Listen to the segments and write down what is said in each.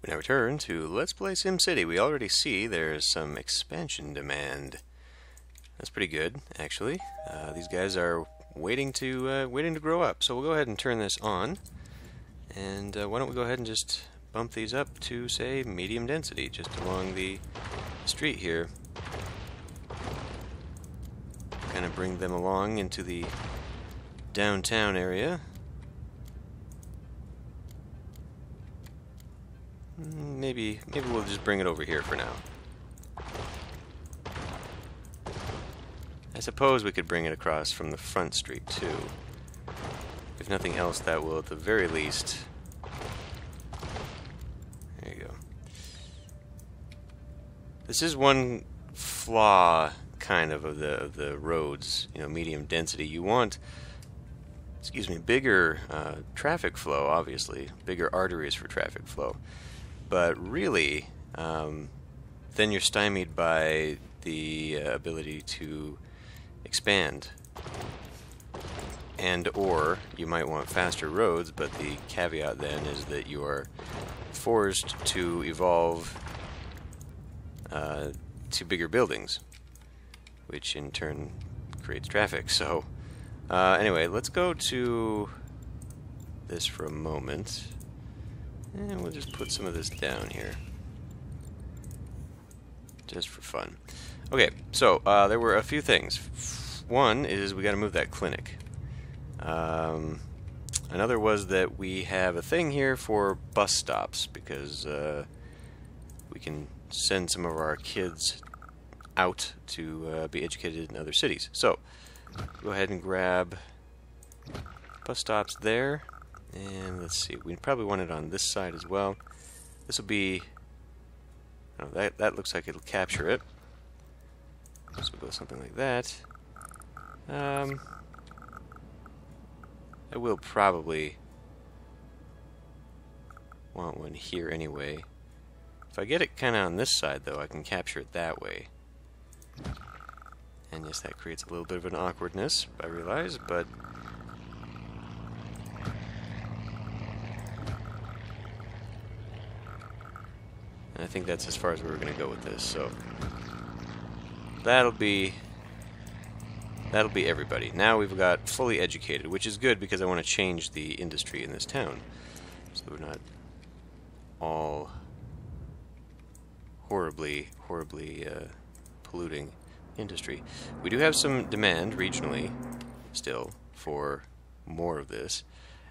We now return to Let's Play SimCity. We already see there's some expansion demand. That's pretty good, actually. These guys are waiting to grow up. So we'll go ahead and turn this on. And why don't we go ahead and just bump these up to, say, medium density, just along the street here. Kind of bring them along into the downtown area. Maybe we'll just bring it over here for now. I suppose we could bring it across from the front street too. If nothing else, that will at the very least. There you go. This is one flaw, kind of the roads. You know, medium density. You want, bigger traffic flow. Obviously, bigger arteries for traffic flow. But really, then you're stymied by the ability to expand. And or you might want faster roads, but the caveat then is that you are forced to evolve to bigger buildings, which in turn creates traffic. So anyway, let's go to this for a moment. And we'll just put some of this down here. Just for fun. Okay, so there were a few things. One is we got to move that clinic. Another was that we have a thing here for bus stops, because we can send some of our kids out to be educated in other cities. So, go ahead and grab bus stops there. And let's see, we probably want it on this side as well. This will be, oh, that looks like it'll capture it. So we'll go something like that. I will probably want one here anyway. If I get it kind of on this side, though, I can capture it that way. And yes, that creates a little bit of an awkwardness, I realize, but and I think that's as far as we were going to go with this. So that'll be everybody. Now we've got fully educated, which is good because I want to change the industry in this town, so we're not all horribly polluting industry. We do have some demand regionally still for more of this.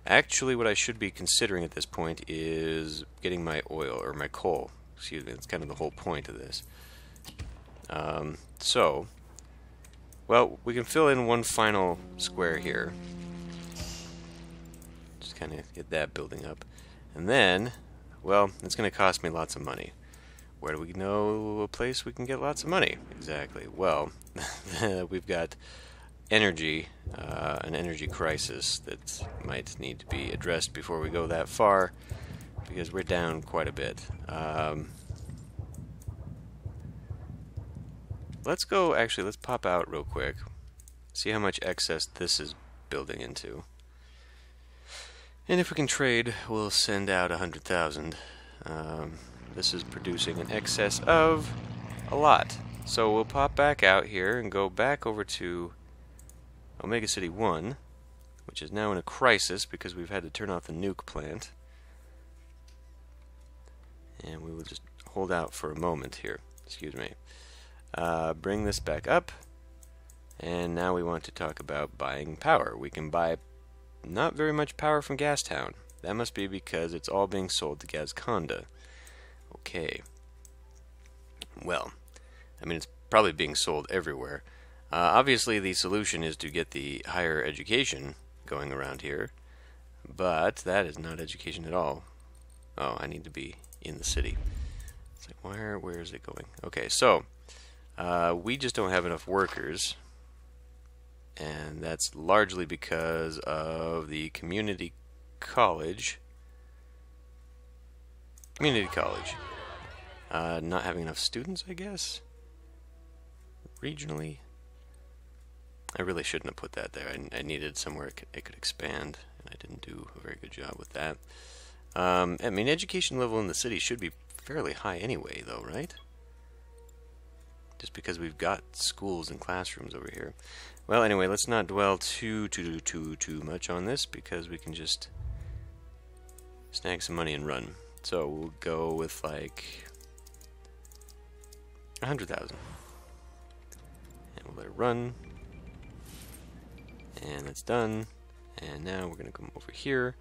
Actually, what I should be considering at this point is getting my oil, or my coal. Excuse me, that's kind of the whole point of this. So, well, we can fill in one final square here. Just kind of get that building up. And then, well, it's going to cost me lots of money. Where do we know a place we can get lots of money? Exactly. Well, we've got energy, an energy crisis that might need to be addressed before we go that far, because we're down quite a bit. Let's pop out real quick, see how much excess this is building into. And if we can trade, we'll send out 100,000. This is producing an excess of a lot. So we'll pop back out here and go back over to Omega City 1, which is now in a crisis because we've had to turn off the nuke plant. And we will just hold out for a moment here. Excuse me. Bring this back up. And now we want to talk about buying power. We can buy not very much power from Gastown. That must be because it's all being sold to Gazconda. Okay. Well, I mean, it's probably being sold everywhere. Obviously, the solution is to get the higher education going around here. But that is not education at all. Oh, I need to be in the city. It's like, where is it going? Okay, so we just don't have enough workers, and that's largely because of the community college not having enough students, I guess, regionally. I really shouldn't have put that there. I needed somewhere it could expand, and I didn't do a very good job with that. I mean, education level in the city should be fairly high anyway, though, right? Just because we've got schools and classrooms over here. Well, anyway, let's not dwell too much on this, because we can just snag some money and run. So we'll go with like 100,000, and we'll let it run. And that's done. And now we're gonna come over here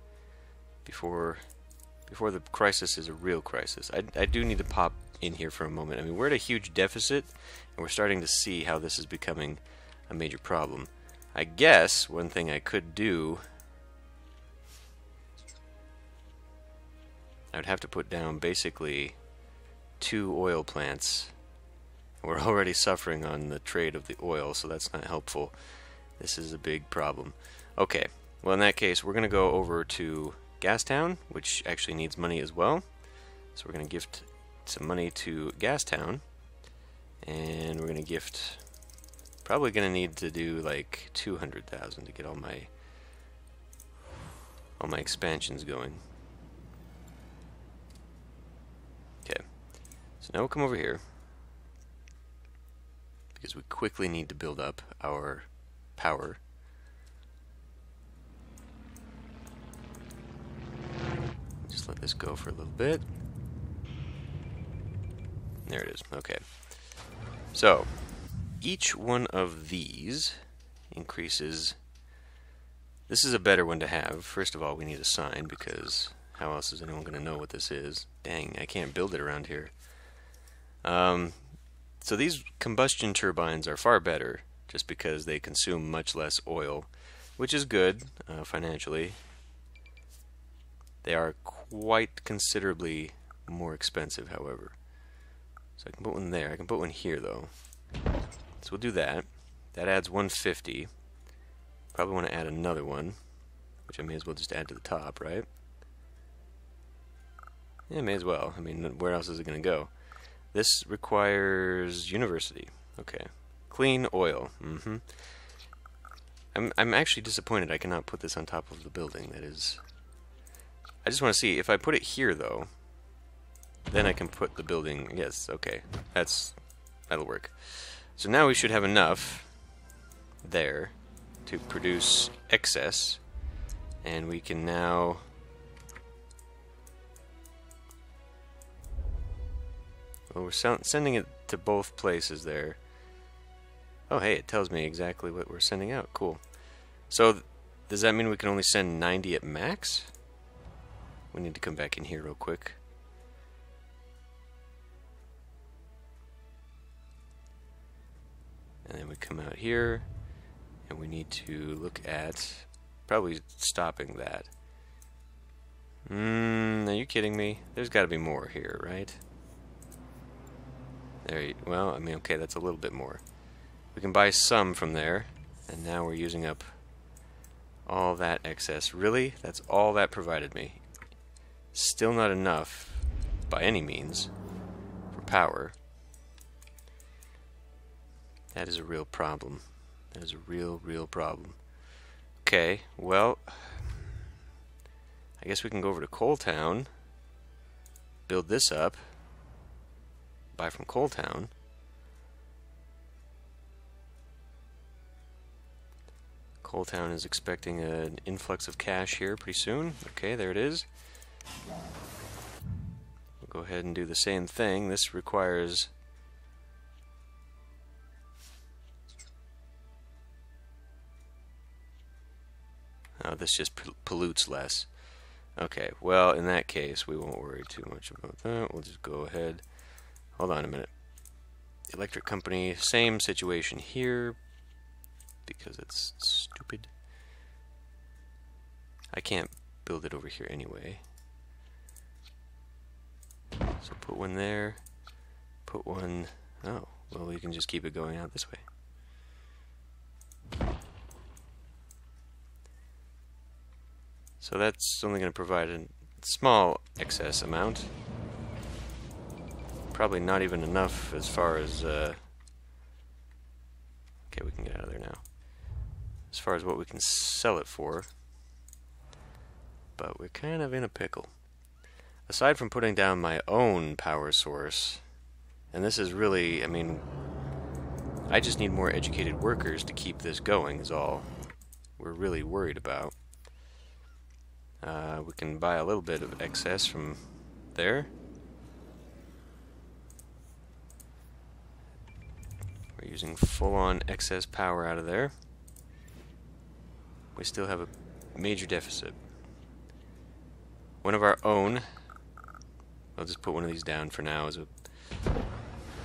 before the crisis is a real crisis. I do need to pop in here for a moment. I mean, we're at a huge deficit, and we're starting to see how this is becoming a major problem. I guess one thing I could do, I would have to put down basically 2 oil plants. We're already suffering on the trade of the oil, so that's not helpful. This is a big problem. Okay, well, in that case, we're going to go over to Gastown, which actually needs money as well. So we're going to gift some money to Gastown, and we're going to gift, probably going to need to do like 200,000 to get all my expansions going. Okay, so now we'll come over here, because we quickly need to build up our power. Just let this go for a little bit. There it is. Okay. So, each one of these increases. This is a better one to have. First of all, we need a sign, because how else is anyone going to know what this is? Dang, I can't build it around here. So these combustion turbines are far better, just because they consume much less oil, which is good financially. They are quite considerably more expensive, however. So I can put one there. I can put one here, though. So we'll do that. That adds 150. Probably want to add another one, which I may as well just add to the top, right? Yeah, may as well. I mean, where else is it going to go? This requires university. Okay. Clean oil. I'm actually disappointed I cannot put this on top of the building. That is... I just want to see, if I put it here, though, then I can put the building... Yes, okay. That'll work. So now we should have enough there to produce excess, and we can now... Well, we're sending it to both places there. Oh, hey, it tells me exactly what we're sending out. Cool. So, does that mean we can only send 90 at max? We need to come back in here real quick. And then we come out here, and we need to look at probably stopping that. Are you kidding me? There's got to be more here, right? Well, I mean, okay, that's a little bit more. We can buy some from there, and now we're using up all that excess. Really? That's all that provided me. Still not enough, by any means, for power. That is a real problem. That is a real problem. Okay, well, I guess we can go over to Coal Town, build this up, buy from Coal Town. Coal Town is expecting an influx of cash here pretty soon. Okay, there it is. We'll go ahead and do the same thing. This requires... Oh, this just pollutes less. Okay, well, in that case, we won't worry too much about that. We'll just go ahead. Hold on a minute. Electric company, same situation here, because it's stupid. I can't build it over here anyway. So put one there, put one... Oh, well, we can just keep it going out this way. So that's only going to provide a small excess amount. Probably not even enough as far as... Okay, we can get out of there now. As far as what we can sell it for. But we're kind of in a pickle. aside from putting down my own power source, and this is really, I mean, I just need more educated workers to keep this going is all we're really worried about. We can buy a little bit of excess from there. We're using full-on excess power out of there. We still have a major deficit. One of our own, I'll just put one of these down for now as a,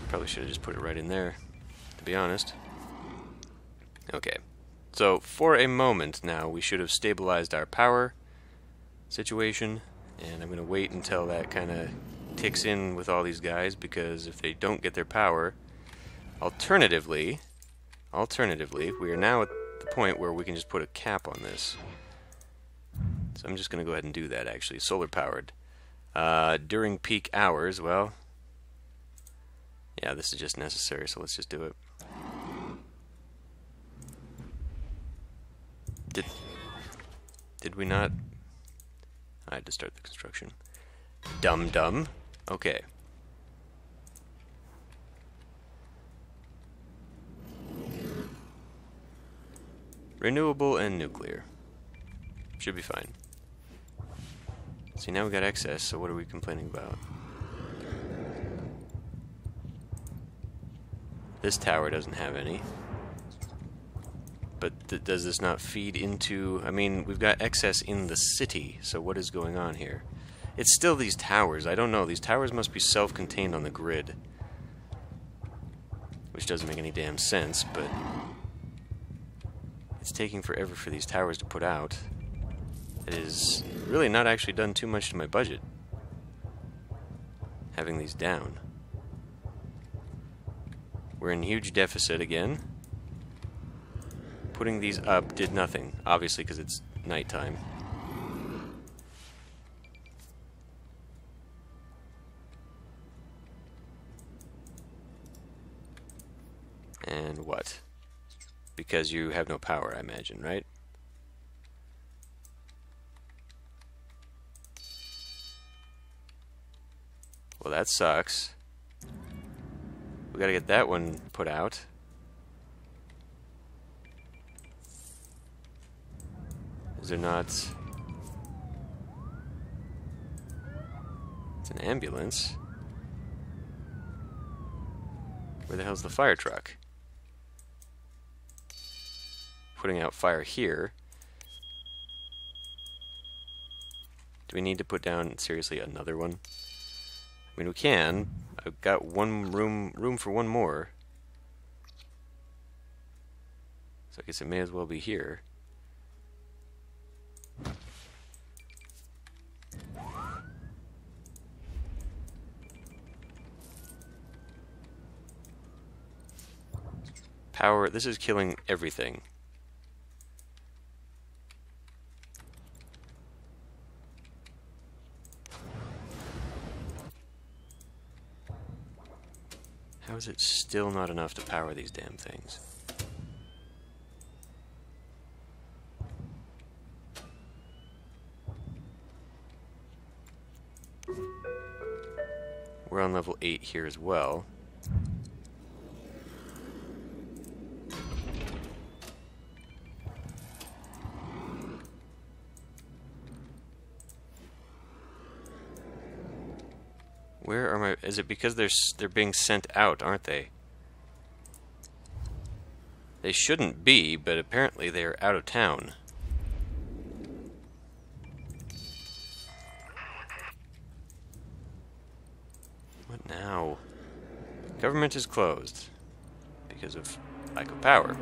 probably should have just put it right in there, to be honest. Okay, so for a moment now we should have stabilized our power situation, and I'm going to wait until that kind of ticks in with all these guys, because if they don't get their power, alternatively, we are now at the point where we can just put a cap on this. So I'm just going to go ahead and do that, actually. Solar powered. During peak hours, well, yeah, this is just necessary, so let's just do it. Did we not? I had to start the construction. Dum-dum. Okay. Renewable and nuclear. Should be fine. See, now we got excess, so what are we complaining about? This tower doesn't have any. But does this not feed into... I mean, we've got excess in the city, so what is going on here? It's still these towers. I don't know. These towers must be self-contained on the grid. Which doesn't make any damn sense, but... it's taking forever for these towers to put out. It is really not actually done too much to my budget, having these down. We're in huge deficit again. Putting these up did nothing, obviously because it's nighttime. And what? Because you have no power, I imagine, right? Well, that sucks. We gotta get that one put out. Is there not... it's an ambulance. Where the hell's the fire truck? Putting out fire here. Do we need to put down, seriously, another one? I mean, we can. I've got one room for one more. So I guess it may as well be here. Power, this is killing everything. How is it still not enough to power these damn things? We're on level 8 here as well. Where are my... is it because they're being sent out, aren't they? They shouldn't be, but apparently they're out of town. What now? Government is closed because of lack of power.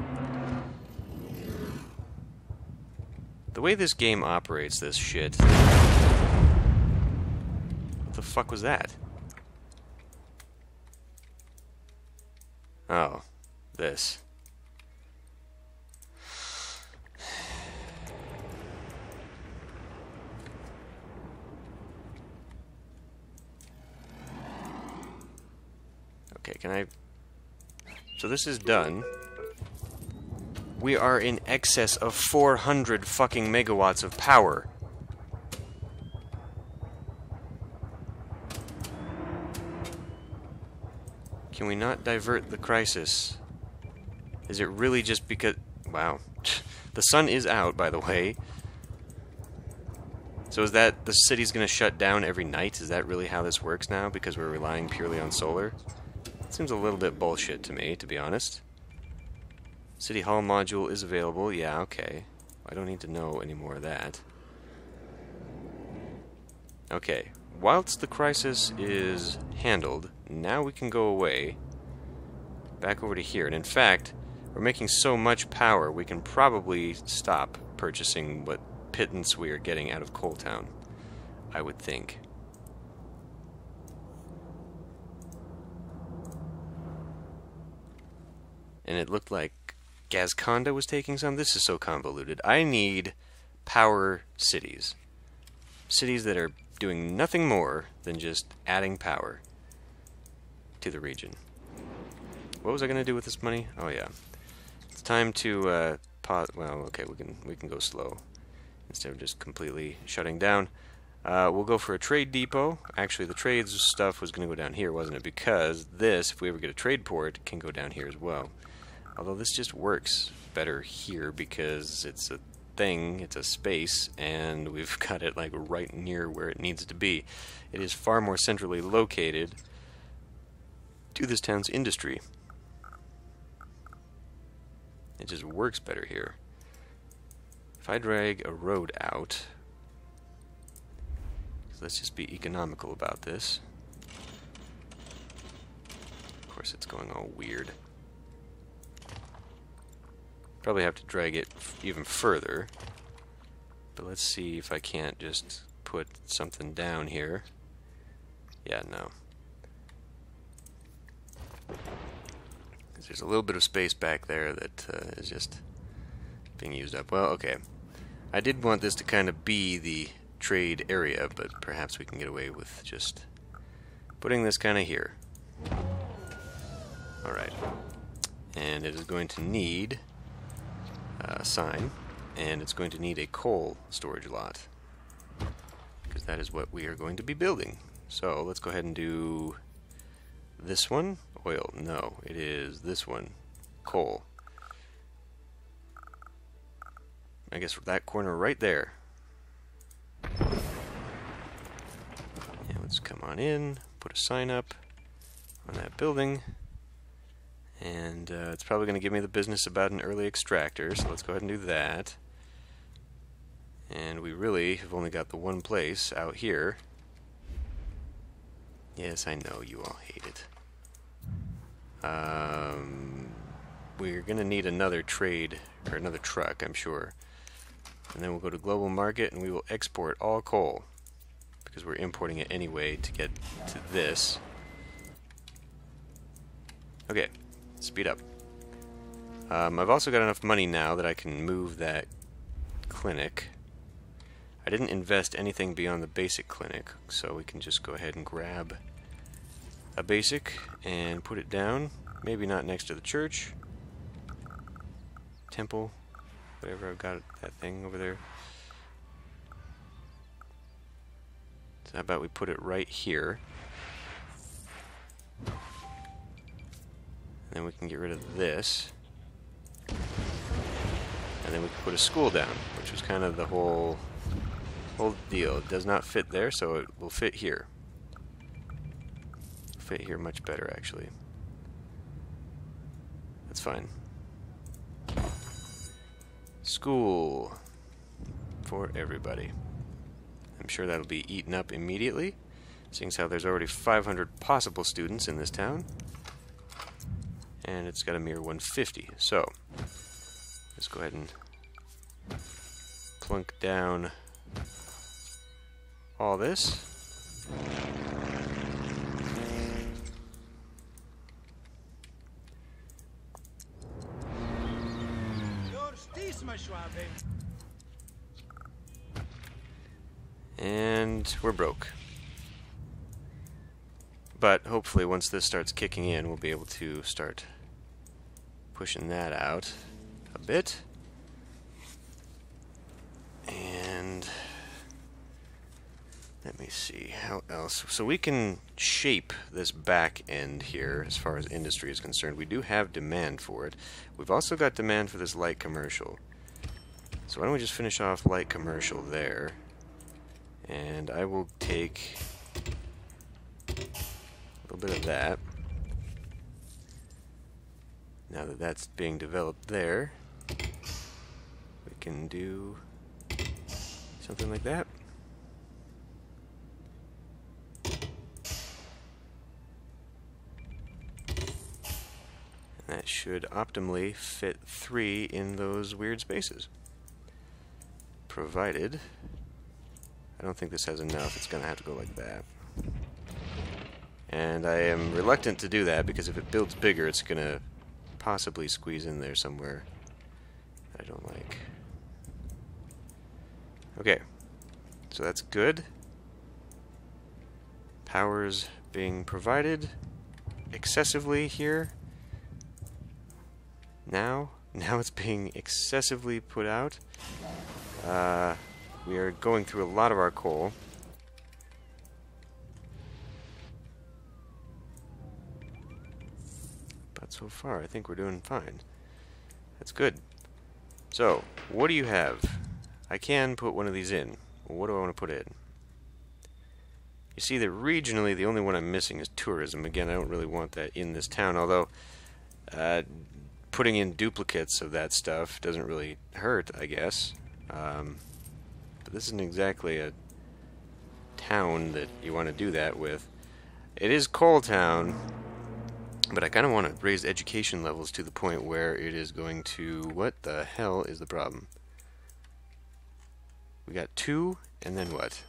The way this game operates this shit... what the fuck was that? Oh, this. Okay, can I... so this is done. We are in excess of 400 fucking megawatts of power. Can we not divert the crisis? Is it really just because... Wow. The sun is out, by the way. So is that the city's going to shut down every night? Is that really how this works now? Because we're relying purely on solar? It seems a little bit bullshit to me, to be honest. City Hall module is available. Yeah, okay. I don't need to know any more of that. Okay. Whilst the crisis is handled, now we can go away. Back over to here. And in fact, we're making so much power, we can probably stop purchasing what pittance we are getting out of Coal Town, I would think. And it looked like Gazconda was taking some. This is so convoluted. I need power cities. Cities that are doing nothing more than just adding power to the region. What was I going to do with this money? Oh yeah. It's time to pause. Well, okay, we can go slow instead of just completely shutting down. We'll go for a trade depot. Actually, the trades stuff was going to go down here, wasn't it? Because this, if we ever get a trade port, can go down here as well. Although this just works better here because it's a thing, it's a space, and we've got it like right near where it needs to be. It is far more centrally located to this town's industry. It just works better here. If I drag a road out, let's just be economical about this. Of course, it's going all weird. Probably have to drag it even further. But let's see if I can't just put something down here. Yeah, no. There's a little bit of space back there that is just being used up. Well, okay. I did want this to kind of be the trade area, but perhaps we can get away with just putting this kind of here. Alright. And it is going to need a sign, and it's going to need a coal storage lot, because that is what we are going to be building. So let's go ahead and do this one. Oil. No, it is this one. Coal. I guess that corner right there. And let's come on in, put a sign up on that building, and it's probably going to give me the business about an early extractor, so let's go ahead and do that. And we really have only got the one place out here. Yes, I know you all hate it. We're going to need another trade, or another truck, I'm sure. And then we'll go to global market and we will export all coal, because we're importing it anyway to get to this. Okay, speed up. I've also got enough money now that I can move that clinic. I didn't invest anything beyond the basic clinic, so we can just go ahead and grab a basic and put it down. Maybe not next to the church. Temple. Whatever, I've got that thing over there. So how about we put it right here. And then we can get rid of this. And then we can put a school down, which was kind of the whole deal. It does not fit there, so it will fit here. Fit here much better, actually. That's fine. School for everybody. I'm sure that'll be eaten up immediately, seeing as how there's already 500 possible students in this town, and it's got a mere 150. So let's go ahead and plunk down all this. And we're broke. But hopefully once this starts kicking in, we'll be able to start pushing that out a bit. And Let me see, how else? So we can shape this back end here as far as industry is concerned. We do have demand for it. We've also got demand for this light commercial. So why don't we just finish off light commercial there. And I will take a little bit of that. Now that that's being developed there, we can do something like that. That should optimally fit 3 in those weird spaces. Provided, I don't think this has enough, it's going to have to go like that. And I am reluctant to do that because if it builds bigger, it's going to possibly squeeze in there somewhere that I don't like. Okay, so that's good. Power's being provided excessively here. Now it's being excessively put out. We are going through a lot of our coal. But so far, I think we're doing fine. That's good. So, what do you have? I can put one of these in. Well, what do I want to put in? You see that regionally, the only one I'm missing is tourism. Again, I don't really want that in this town, although putting in duplicates of that stuff doesn't really hurt, I guess. But this isn't exactly a town that you want to do that with. It is Coal Town, but I kind of want to raise education levels to the point where it is going to... What the hell is the problem? We got 2, and then what?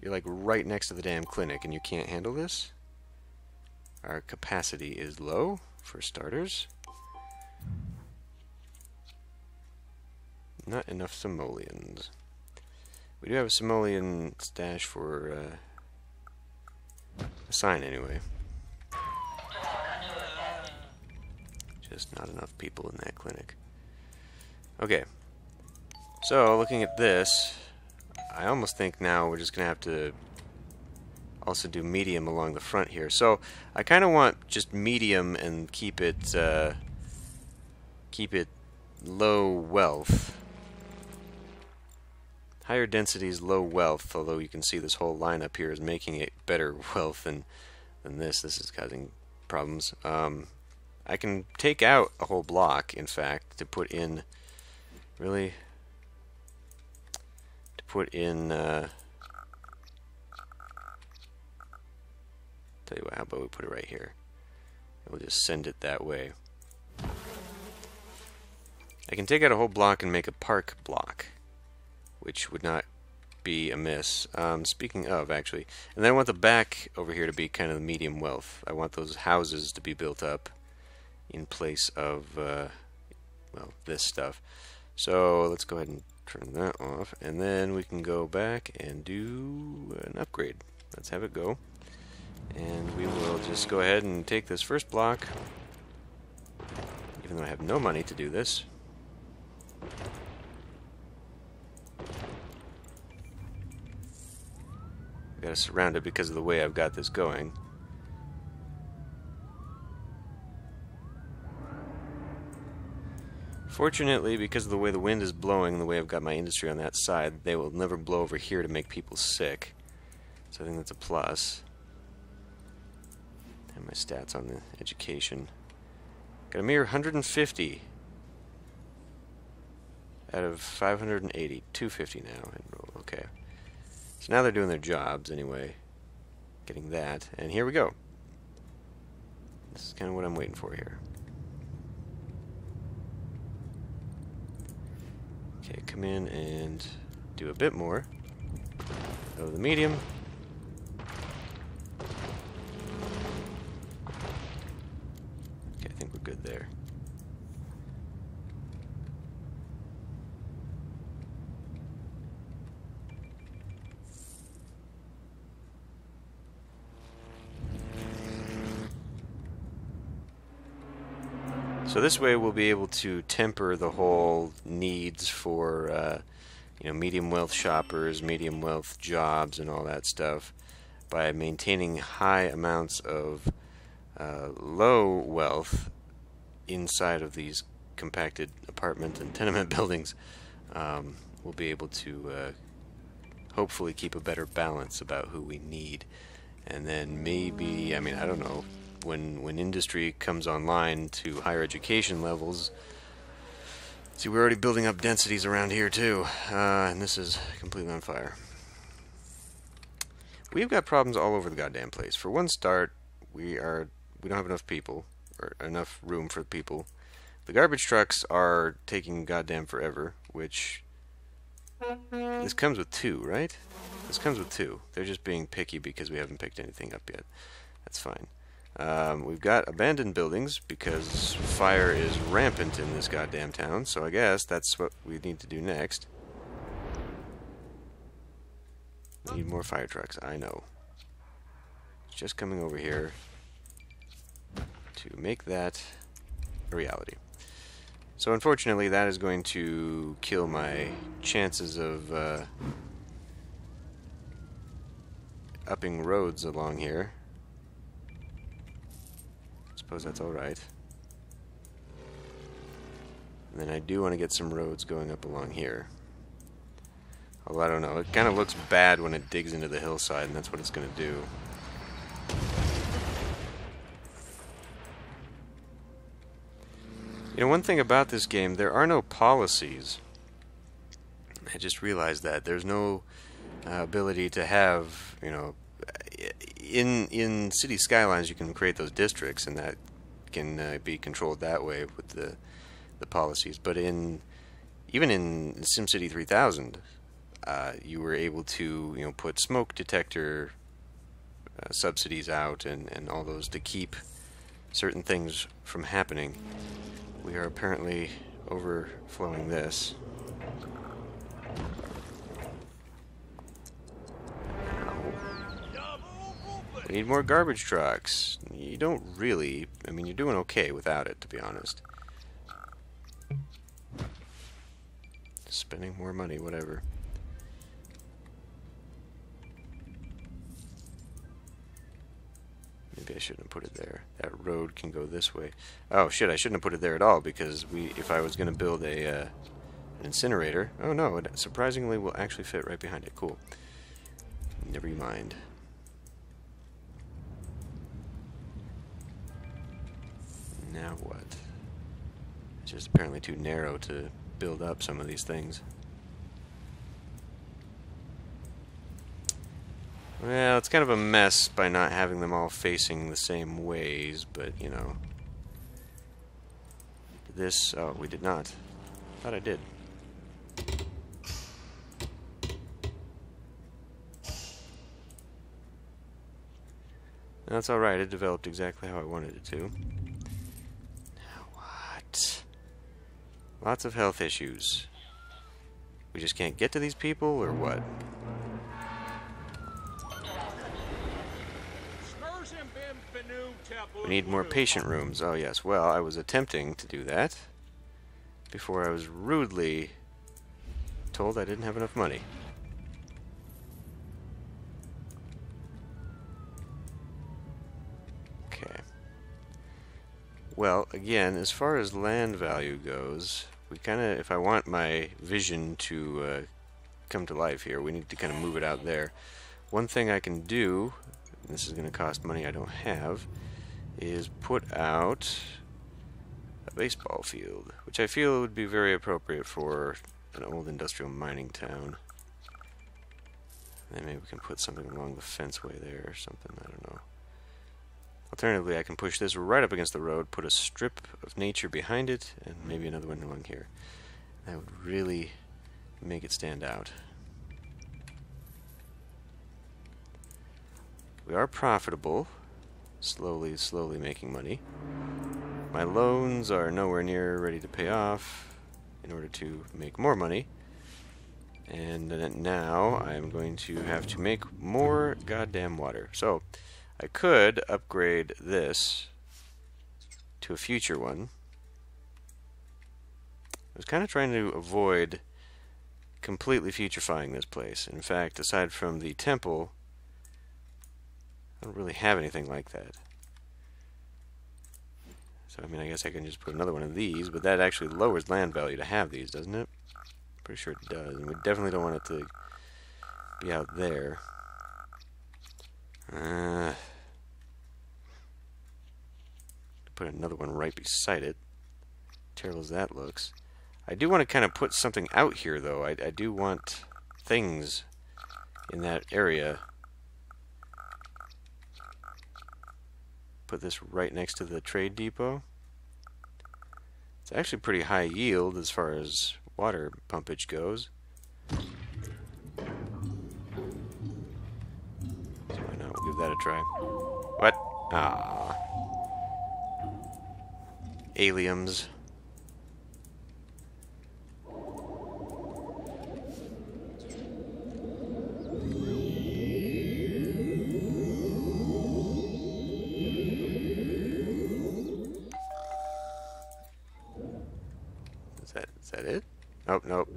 You're like right next to the damn clinic, and you can't handle this? Our capacity is low, for starters. Not enough simoleons. We do have a simoleon stash for a sign anyway. Just not enough people in that clinic. Okay. So, looking at this, I almost think now we're just going to have to also do medium along the front here. So, I kind of want just medium and keep it low wealth. Higher densities, low wealth, although you can see this whole lineup here is making it better wealth than this. This is causing problems. I can take out a whole block, in fact, to put in, really, to put in, tell you what, how about we put it right here? We'll just send it that way. I can take out a whole block and make a park block, which would not be amiss. Speaking of, actually, and then I want the back over here to be kind of the medium wealth. I want those houses to be built up in place of, well, this stuff. So let's go ahead and turn that off, and then we can go back and do an upgrade. Let's have it go. And we will just go ahead and take this first block, even though I have no money to do this. I've got to surround it because of the way I've got this going. Fortunately, because of the way the wind is blowing and the way I've got my industry on that side, they will never blow over here to make people sick. So I think that's a plus. And my stats on the education. Got a mere 150 out of 580. 250 now. Okay. So now they're doing their jobs anyway. Getting that. And here we go. This is kind of what I'm waiting for here. Okay, come in and do a bit more. Go to the medium. Okay, I think we're good there. So this way we'll be able to temper the whole needs for, medium wealth shoppers, medium wealth jobs, and all that stuff by maintaining high amounts of low wealth inside of these compacted apartment and tenement buildings. We'll be able to hopefully keep a better balance about who we need. And then maybe, I mean, I don't know, when industry comes online to higher education levels. See, we're already building up densities around here too, and this is completely on fire. We've got problems all over the goddamn place. For one start, we don't have enough people, or enough room for people. The garbage trucks are taking goddamn forever, which this comes with 2, right? This comes with 2. They're just being picky because we haven't picked anything up yet. That's fine. We've got abandoned buildings because fire is rampant in this goddamn town, so I guess that's what we need to do next. We need more fire trucks, I know. It's just coming over here to make that a reality. So unfortunately that is going to kill my chances of upping roads along here. Suppose that's alright. And then I do want to get some roads going up along here. Although I don't know, it kind of looks bad when it digs into the hillside, and that's what it's going to do. One thing about this game, there are no policies. I just realized that. There's no ability to have, in City Skylines you can create those districts, and that can be controlled that way with the policies. But even in SimCity 3000, you were able to put smoke detector subsidies out and all those to keep certain things from happening. We are apparently overflowing this. We need more garbage trucks. You don't really... I mean, you're doing okay without it, to be honest. Spending more money, whatever. Maybe I shouldn't have put it there. That road can go this way. Oh shit, I shouldn't have put it there at all, because if I was going to build an incinerator... Oh no, it surprisingly will actually fit right behind it. Cool. Never mind. Now what? It's just apparently too narrow to build up some of these things. Well, it's kind of a mess by not having them all facing the same ways, but, This... Oh, we did not. Thought I did. That's alright, it developed exactly how I wanted it to. Now what? Lots of health issues. We just can't get to these people, or what? We need more patient rooms. Oh yes, well, I was attempting to do that before I was rudely told I didn't have enough money. Okay. Well, again, as far as land value goes, we kind of, if I want my vision to come to life here, we need to kind of move it out there. One thing I can do, and this is going to cost money I don't have, is put out a baseball field, which I feel would be very appropriate for an old industrial mining town. Then maybe we can put something along the fenceway there or something, I don't know. Alternatively, I can push this right up against the road, put a strip of nature behind it, and maybe another one along here. That would really make it stand out. We are profitable. Slowly making money. My loans are nowhere near ready to pay off in order to make more money. And now I'm going to have to make more goddamn water. So I could upgrade this to a future one. I was kind of trying to avoid completely futurifying this place. In fact, aside from the temple, I don't really have anything like that. So, I mean, I guess I can just put another one of these, but that actually lowers land value to have these, doesn't it? Pretty sure it does, and we definitely don't want it to be out there. Put another one right beside it. Terrible as that looks. I do want to kind of put something out here, though. I do want things in that area. Put this right next to the trade depot. It's actually pretty high yield as far as water pumpage goes. So why not? We'll give that a try. What? Ah. Aliens. Is that it? Oh, nope.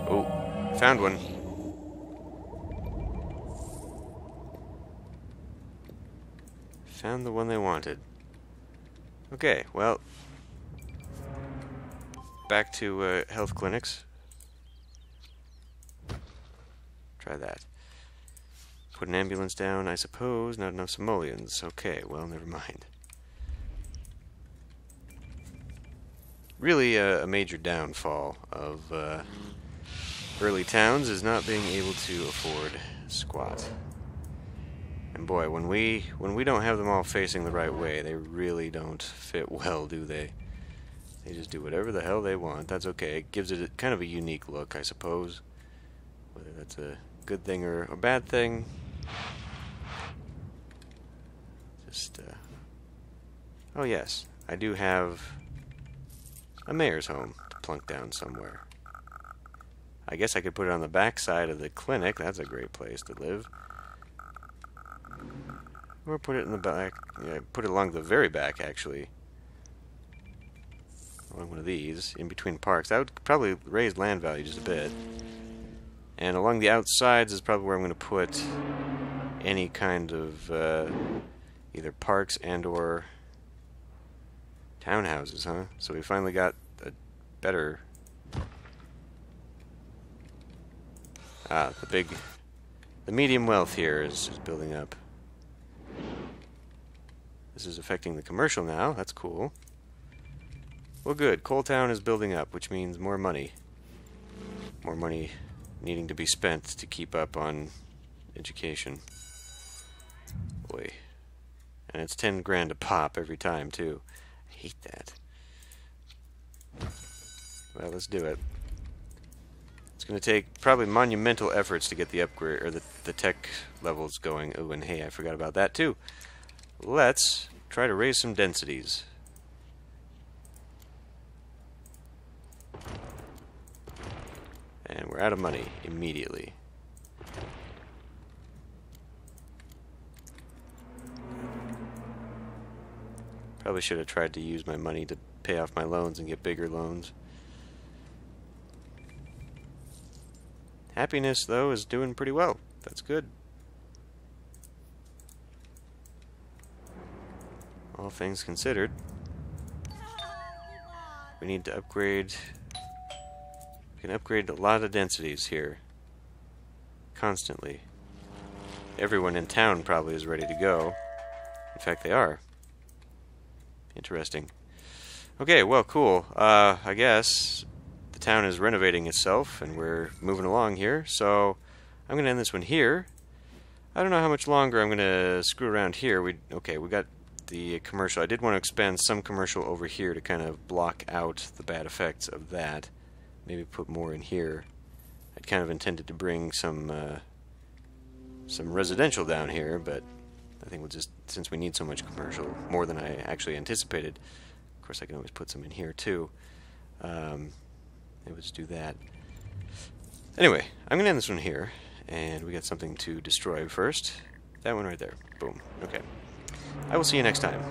Oh, found one. Found the one they wanted. Okay, well, back to health clinics. Try that. Put an ambulance down, I suppose. Not enough simoleons. Okay, well, never mind. Really, a major downfall of early towns is not being able to afford squat. And boy, when we don't have them all facing the right way, they really don't fit well, do they? They just do whatever the hell they want. That's okay. It gives it kind of a unique look, I suppose. Whether that's a good thing or a bad thing. Just, oh yes, I do have a mayor's home to plunk down somewhere. I guess I could put it on the back side of the clinic. That's a great place to live. Or put it in the back. Yeah, put it along the very back, actually. Along one of these, in between parks. That would probably raise land value just a bit. And along the outsides is probably where I'm going to put any kind of either parks and or townhouses, huh? So we finally got a better... the medium wealth here is building up. This is affecting the commercial now. That's cool. Well, good. Coal Town is building up, which means more money. More money needing to be spent to keep up on education. Boy. And it's 10 grand a pop every time, too. I hate that. Well, let's do it. It's going to take probably monumental efforts to get the upgrade, or the tech levels going. Oh, and hey, I forgot about that, too. Let's try to raise some densities. And we're out of money immediately. Probably should have tried to use my money to pay off my loans and get bigger loans. Happiness, though, is doing pretty well. That's good. All things considered. We need to upgrade... We can upgrade a lot of densities here. Constantly. Everyone in town probably is ready to go. In fact, they are. Interesting. Okay, well, cool. I guess the town is renovating itself, and we're moving along here. So I'm going to end this one here. I don't know how much longer I'm going to screw around here. Okay, we got the commercial. I did want to expand some commercial over here to kind of block out the bad effects of that. Maybe put more in here. I'd kind of intended to bring some residential down here, but I think we'll just, since we need so much commercial, more than I actually anticipated. Of course, I can always put some in here too. Maybe we'll just do that. Anyway, I'm going to end this one here, and we got something to destroy first. That one right there. Boom. Okay. I will see you next time.